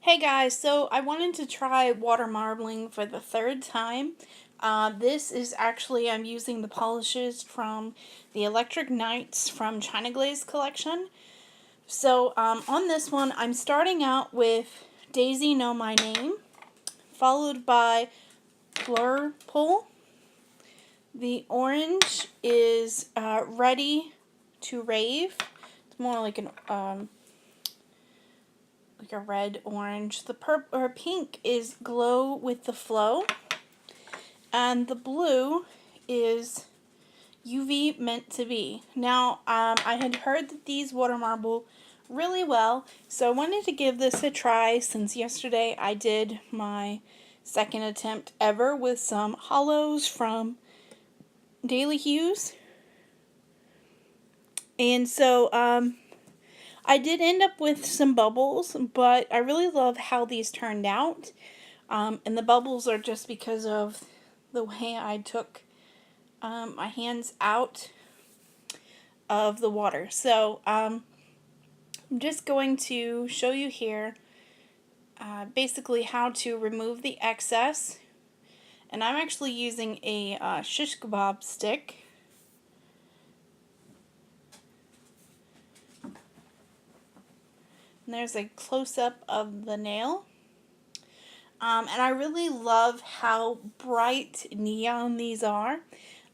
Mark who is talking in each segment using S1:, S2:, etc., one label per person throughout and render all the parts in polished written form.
S1: Hey guys, so I wanted to try water marbling for the third time. This is actually, I'm using the polishes from the Electric Knights from China Glaze collection. So on this one, I'm starting out with Daisy Know My Name, followed by Blur Pull. The orange is Ready to Rave. It's more like a red orange. The purple or pink is Glow with the Flow, and the blue is UV Meant to Be. Now, I had heard that these water marble really well, so I wanted to give this a try since yesterday I did my second attempt ever with some hollows from Daily Hues. And so, I did end up with some bubbles, but I really love how these turned out. And the bubbles are just because of the way I took my hands out of the water. So I'm just going to show you here basically how to remove the excess. And I'm actually using a shish kebab stick. And there's a close-up of the nail. And I really love how bright neon these are.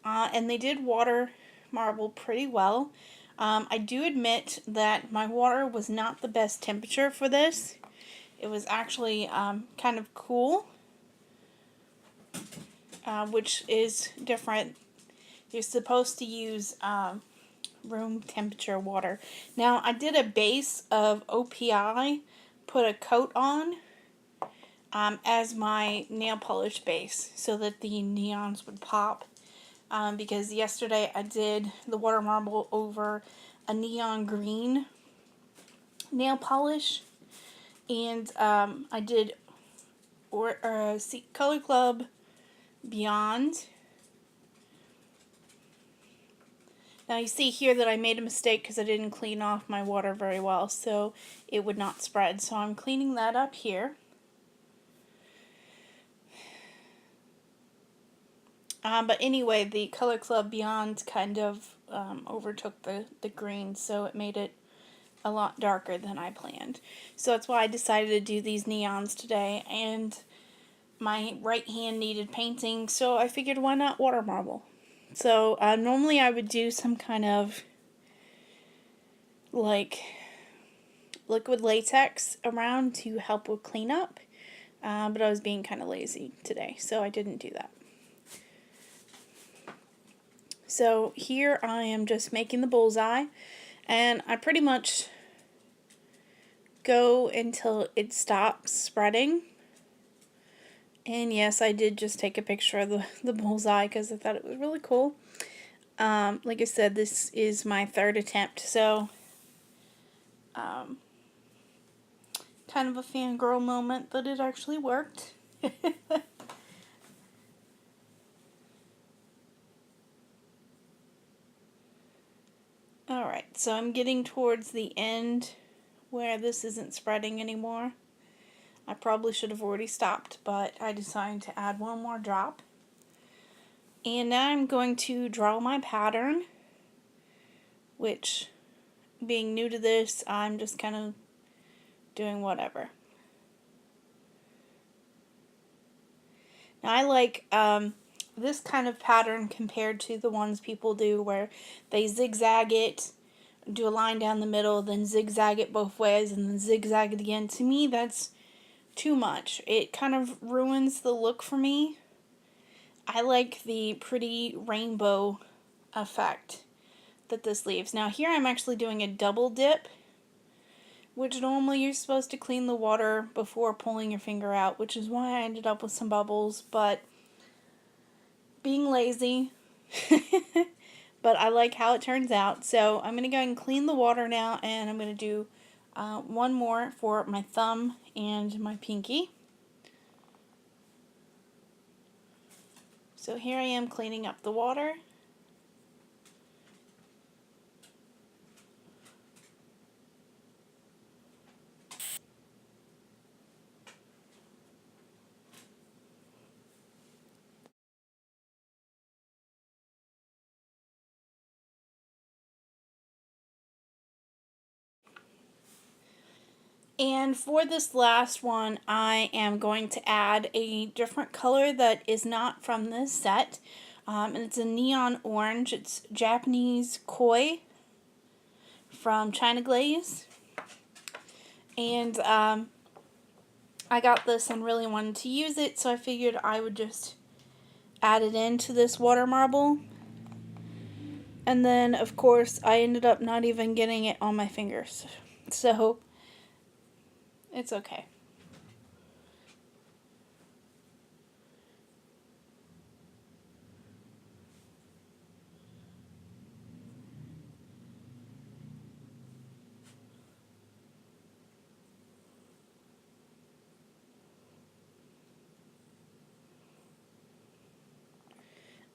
S1: And they did water marble pretty well. I do admit that my water was not the best temperature for this. It was actually kind of cool, which is different. You're supposed to use room temperature water. Now, I did a base of OPI, put a coat on as my nail polish base so that the neons would pop. Because yesterday I did the water marble over a neon green nail polish, and I did Color Club Beyond. Now you see here that I made a mistake because I didn't clean off my water very well, so it would not spread. So I'm cleaning that up here. But anyway, the Color Club Beyond kind of overtook the green, so it made it a lot darker than I planned. So that's why I decided to do these neons today, and my right hand needed painting, so I figured why not water marble. So normally I would do some kind of like liquid latex around to help with cleanup, but I was being kind of lazy today, so I didn't do that. So here I am just making the bullseye, and I pretty much go until it stops spreading. And yes, I did just take a picture of the bullseye because I thought it was really cool. Like I said, this is my third attempt, so kind of a fangirl moment that it actually worked. Alright, so I'm getting towards the end where this isn't spreading anymore. I probably should have already stopped, but I decided to add one more drop. And now I'm going to draw my pattern, which, being new to this, I'm just kind of doing whatever. Now I like this kind of pattern compared to the ones people do where they zigzag it, do a line down the middle, then zigzag it both ways, and then zigzag it again. To me, that's too much. It kind of ruins the look for me. I like the pretty rainbow effect that this leaves. Now here I'm actually doing a double dip, which normally you're supposed to clean the water before pulling your finger out, which is why I ended up with some bubbles, but being lazy, but I like how it turns out. So I'm going to go ahead and clean the water now, and I'm going to do one more for my thumb and my pinky. So here I am cleaning up the water. And for this last one, I am going to add a different color that is not from this set. And it's a neon orange. It's Japanese koi from China Glaze. And I got this and really wanted to use it, so I figured I would just add it into this water marble. And then, of course, I ended up not even getting it on my fingers. So, it's okay.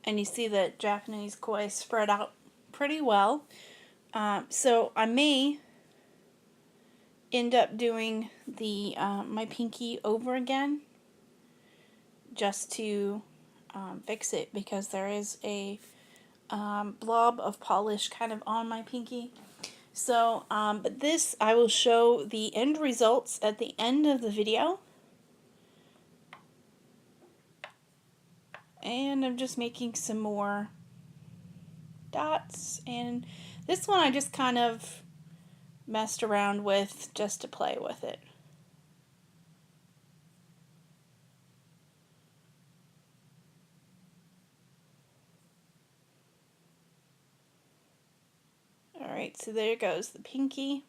S1: And you see that Japanese koi spread out pretty well. So I may end up doing the my pinky over again just to fix it, because there is a blob of polish kind of on my pinky. So, but this, I will show the end results at the end of the video. And I'm just making some more dots, and this one I just kind of messed around with just to play with it. Alright, so there goes the pinky,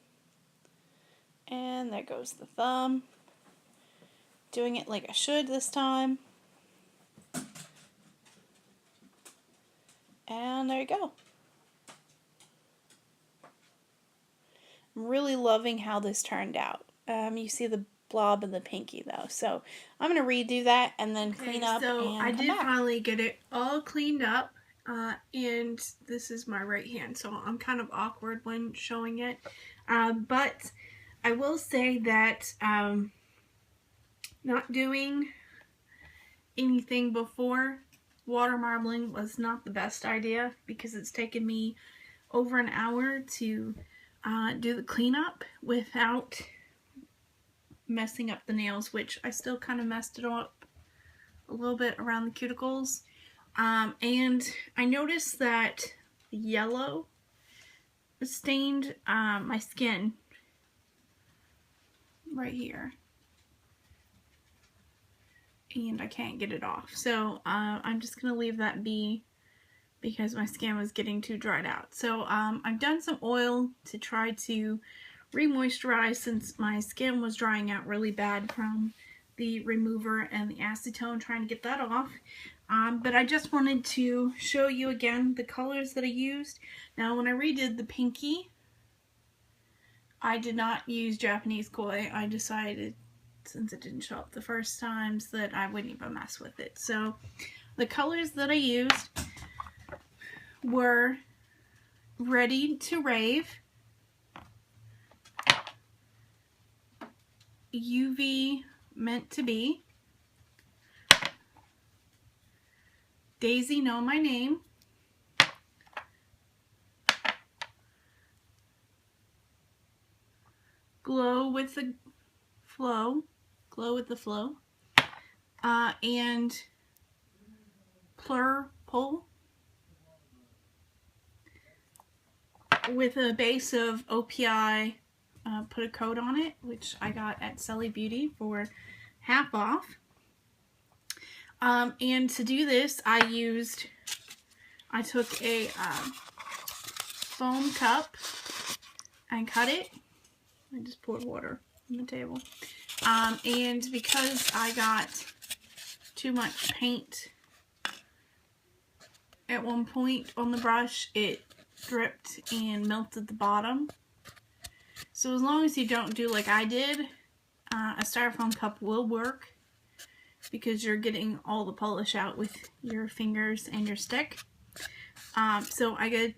S1: and there goes the thumb. Doing it like I should this time. And there you go. I'm really loving how this turned out. You see the blob of the pinky though, so I'm going to redo that and then clean up.
S2: So
S1: and
S2: I
S1: come
S2: did
S1: back.
S2: finally get it all cleaned up, and this is my right hand, so I'm kind of awkward when showing it, but I will say that not doing anything before water marbling was not the best idea, because it's taken me over an hour to do the cleanup without messing up the nails, which I still kind of messed it up a little bit around the cuticles. And I noticed that the yellow stained my skin right here, and I can't get it off. So I'm just gonna leave that be, because my skin was getting too dried out. So I've done some oil to try to re-moisturize, since my skin was drying out really bad from the remover and the acetone, trying to get that off. But I just wanted to show you again the colors that I used. Now, when I redid the pinky, I did not use Japanese koi. I decided, since it didn't show up the first times, that I wouldn't even mess with it. So the colors that I used were Ready to Rave, UV Meant to Be, Daisy Know My Name, Glow with the Flow, and Purple, with a base of OPI. Put a code on it, which I got at Selly Beauty for half off. And to do this, I took a foam cup and cut it. I just poured water on the table. And because I got too much paint at one point on the brush, it dripped and melted the bottom. So as long as you don't do like I did, a styrofoam cup will work, because you're getting all the polish out with your fingers and your stick. So I get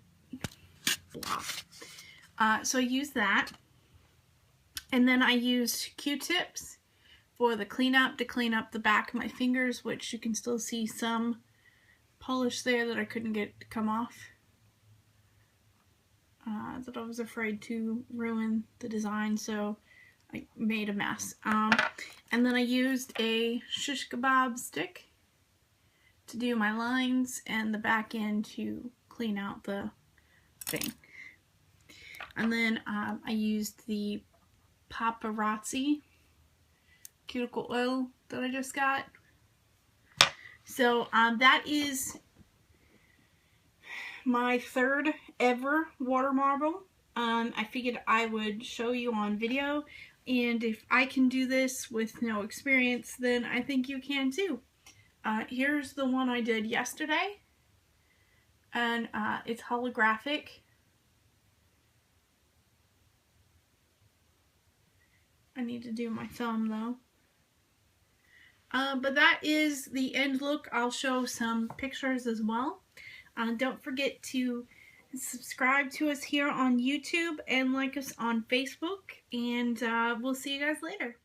S2: so I used that, and then I used Q-tips for the cleanup to clean up the back of my fingers, which you can still see some polish there that I couldn't get to come off. That I was afraid to ruin the design, so I made a mess. And then I used a shish kebab stick to do my lines and the back end to clean out the thing. And then I used the paparazzi cuticle oil that I just got. So that is my third ever water marble. I figured I would show you on video, and if I can do this with no experience, then I think you can too. Here's the one I did yesterday, and it's holographic. I need to do my thumb though. But that is the end look. I'll show some pictures as well. Don't forget to subscribe to us here on YouTube and like us on Facebook, and we'll see you guys later.